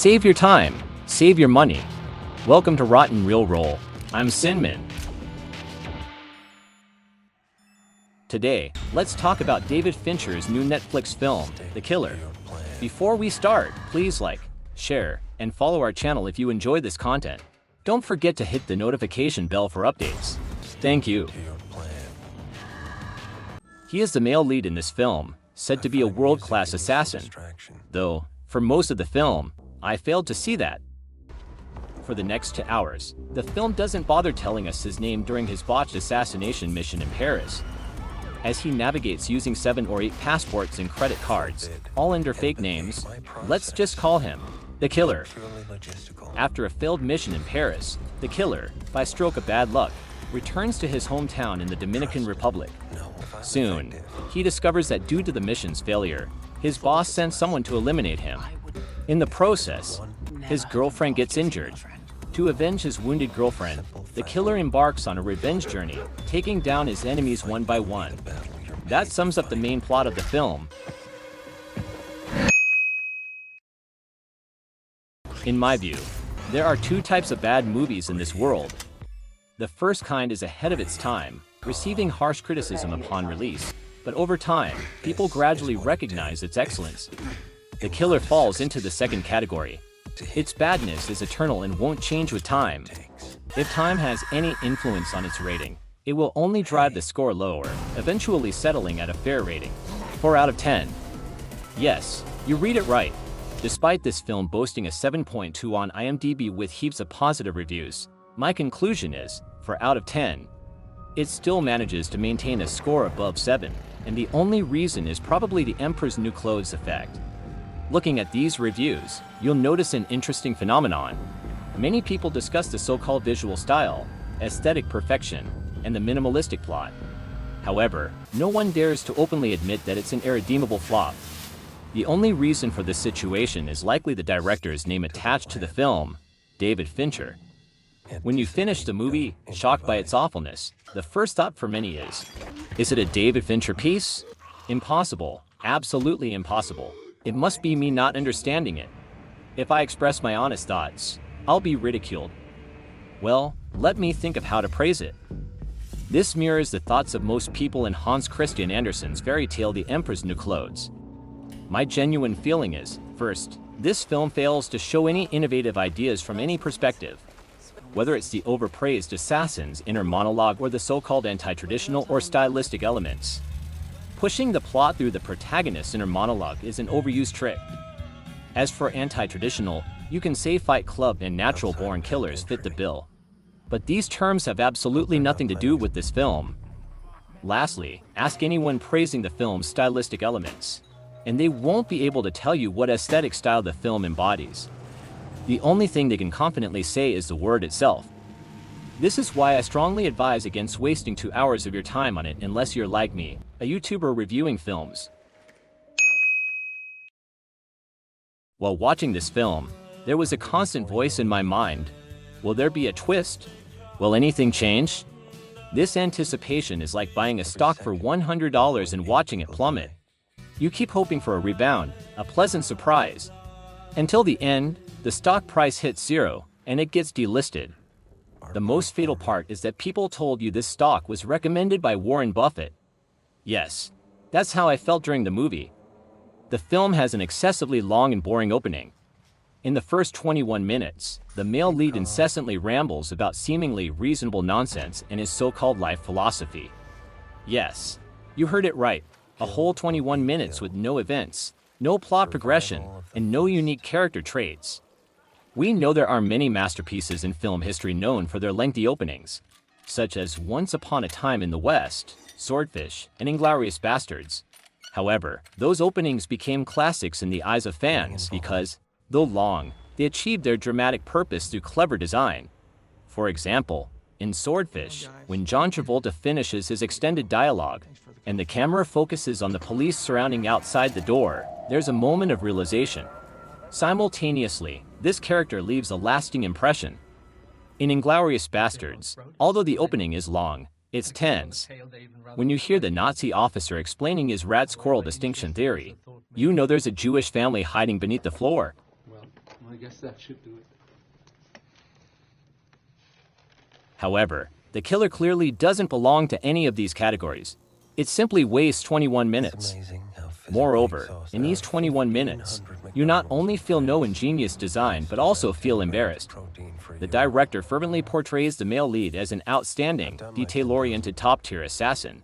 Save your time, save your money. Welcome to Rotten Real Roll. I'm Sinmin. Today, let's talk about David Fincher's new Netflix film, The Killer. Before we start, please like, share, and follow our channel if you enjoy this content. Don't forget to hit the notification bell for updates. Thank you. He is the male lead in this film, said to be a world-class assassin. Though, for most of the film, I failed to see that. For the next 2 hours, the film doesn't bother telling us his name during his botched assassination mission in Paris. As he navigates using 7 or 8 passports and credit cards, all under fake names, let's just call him The Killer. After a failed mission in Paris, The Killer, by stroke of bad luck, returns to his hometown in the Dominican Republic. Soon, he discovers that due to the mission's failure, his boss sent someone to eliminate him. In the process, his girlfriend gets injured. To avenge his wounded girlfriend, the killer embarks on a revenge journey, taking down his enemies one by one. That sums up the main plot of the film. In my view, there are 2 types of bad movies in this world. The first kind is ahead of its time, receiving harsh criticism upon release, but over time, people gradually recognize its excellence. The Killer falls into the second category. Its badness is eternal and won't change with time. If time has any influence on its rating, it will only drive the score lower, eventually settling at a fair rating. 4 out of 10. Yes, you read it right. Despite this film boasting a 7.2 on IMDb with heaps of positive reviews, my conclusion is, 4 out of 10. It still manages to maintain a score above 7, and the only reason is probably the Emperor's New Clothes effect. Looking at these reviews, you'll notice an interesting phenomenon. Many people discuss the so-called visual style, aesthetic perfection, and the minimalistic plot. However, no one dares to openly admit that it's an irredeemable flop. The only reason for this situation is likely the director's name attached to the film, David Fincher. When you finish the movie, shocked by its awfulness, the first thought for many is it a David Fincher piece? Impossible, absolutely impossible. It must be me not understanding it. If I express my honest thoughts, I'll be ridiculed. Well, let me think of how to praise it. This mirrors the thoughts of most people in Hans Christian Andersen's fairy tale The Emperor's New Clothes. My genuine feeling is, first, this film fails to show any innovative ideas from any perspective. Whether it's the overpraised assassin's inner monologue or the so-called anti-traditional or stylistic elements. Pushing the plot through the protagonist's inner monologue is an overused trick. As for anti-traditional, you can say Fight Club and natural-born killers fit the bill. But these terms have absolutely nothing to do with this film. Lastly, ask anyone praising the film's stylistic elements, and they won't be able to tell you what aesthetic style the film embodies. The only thing they can confidently say is the word itself. This is why I strongly advise against wasting 2 hours of your time on it unless you're like me, a YouTuber reviewing films. While watching this film, there was a constant voice in my mind. Will there be a twist? Will anything change? This anticipation is like buying a stock for $100 and watching it plummet. You keep hoping for a rebound, a pleasant surprise. Until the end, the stock price hits 0, and it gets delisted. The most fatal part is that people told you this stock was recommended by Warren Buffett. Yes, that's how I felt during the movie. The film has an excessively long and boring opening. In the first 21 minutes, the male lead incessantly rambles about seemingly reasonable nonsense and his so-called life philosophy. Yes, you heard it right, a whole 21 minutes with no events, no plot progression, and no unique character traits. We know there are many masterpieces in film history known for their lengthy openings, such as Once Upon a Time in the West, Swordfish, and Inglourious Basterds. However, those openings became classics in the eyes of fans because, though long, they achieved their dramatic purpose through clever design. For example, in Swordfish, when John Travolta finishes his extended dialogue, and the camera focuses on the police surrounding outside the door, there's a moment of realization. Simultaneously, this character leaves a lasting impression. In Inglourious Basterds, although the opening is long, it's tense. When you hear the Nazi officer explaining his rat-squirrel distinction theory, you know there's a Jewish family hiding beneath the floor. I guess that should do it. However, the killer clearly doesn't belong to any of these categories. It simply wastes 21 minutes. Moreover, in these 21 minutes, you not only feel no ingenious design but also feel embarrassed. The director fervently portrays the male lead as an outstanding, detail-oriented top-tier assassin.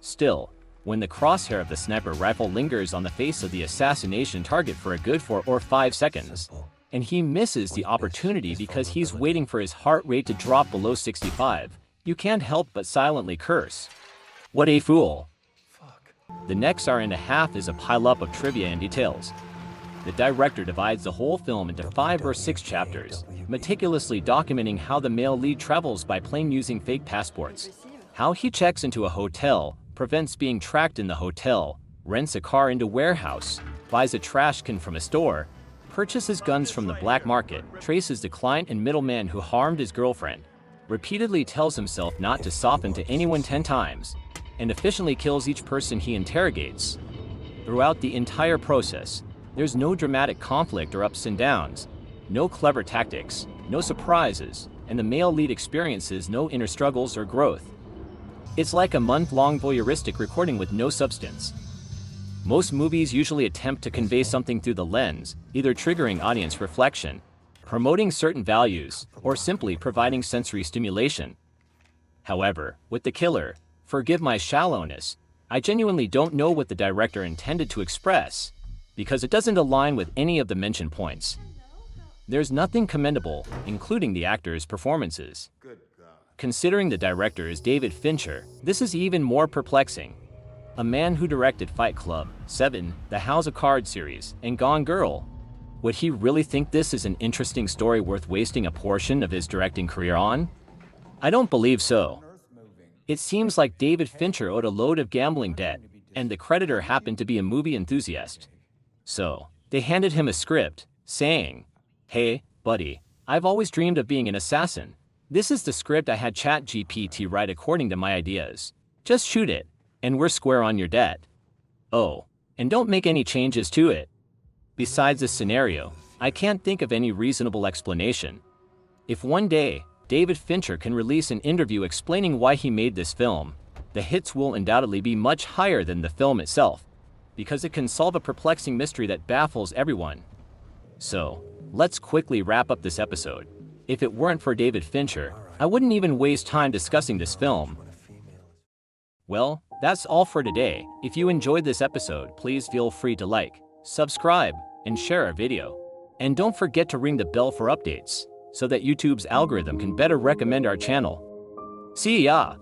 Still, when the crosshair of the sniper rifle lingers on the face of the assassination target for a good 4 or 5 seconds, and he misses the opportunity because he's waiting for his heart rate to drop below 65, you can't help but silently curse. What a fool! The next hour and a half is a pile-up of trivia and details. The director divides the whole film into 5 or 6 chapters, meticulously documenting how the male lead travels by plane using fake passports, how he checks into a hotel, prevents being tracked in the hotel, rents a car into a warehouse, buys a trash can from a store, purchases guns from the black market, traces the client and middleman who harmed his girlfriend, repeatedly tells himself not to soften to anyone 10 times, and efficiently kills each person he interrogates. Throughout the entire process, there's no dramatic conflict or ups and downs, no clever tactics, no surprises, and the male lead experiences no inner struggles or growth. It's like a month-long voyeuristic recording with no substance. Most movies usually attempt to convey something through the lens, either triggering audience reflection, promoting certain values, or simply providing sensory stimulation. However, with The Killer, forgive my shallowness, I genuinely don't know what the director intended to express, because it doesn't align with any of the mentioned points. There's nothing commendable, including the actors' performances. Considering the director is David Fincher, this is even more perplexing. A man who directed Fight Club, Seven, the House of Cards series, and Gone Girl. Would he really think this is an interesting story worth wasting a portion of his directing career on? I don't believe so. It seems like David Fincher owed a load of gambling debt, and the creditor happened to be a movie enthusiast. So, they handed him a script, saying, "Hey, buddy, I've always dreamed of being an assassin. This is the script I had ChatGPT write according to my ideas. Just shoot it, and we're square on your debt. Oh, and don't make any changes to it." Besides this scenario, I can't think of any reasonable explanation. If one day, David Fincher can release an interview explaining why he made this film, the hits will undoubtedly be much higher than the film itself, because it can solve a perplexing mystery that baffles everyone. So, let's quickly wrap up this episode. If it weren't for David Fincher, I wouldn't even waste time discussing this film. Well, that's all for today. If you enjoyed this episode, please feel free to like, subscribe, and share our video. And don't forget to ring the bell for updates, so that YouTube's algorithm can better recommend our channel. See ya!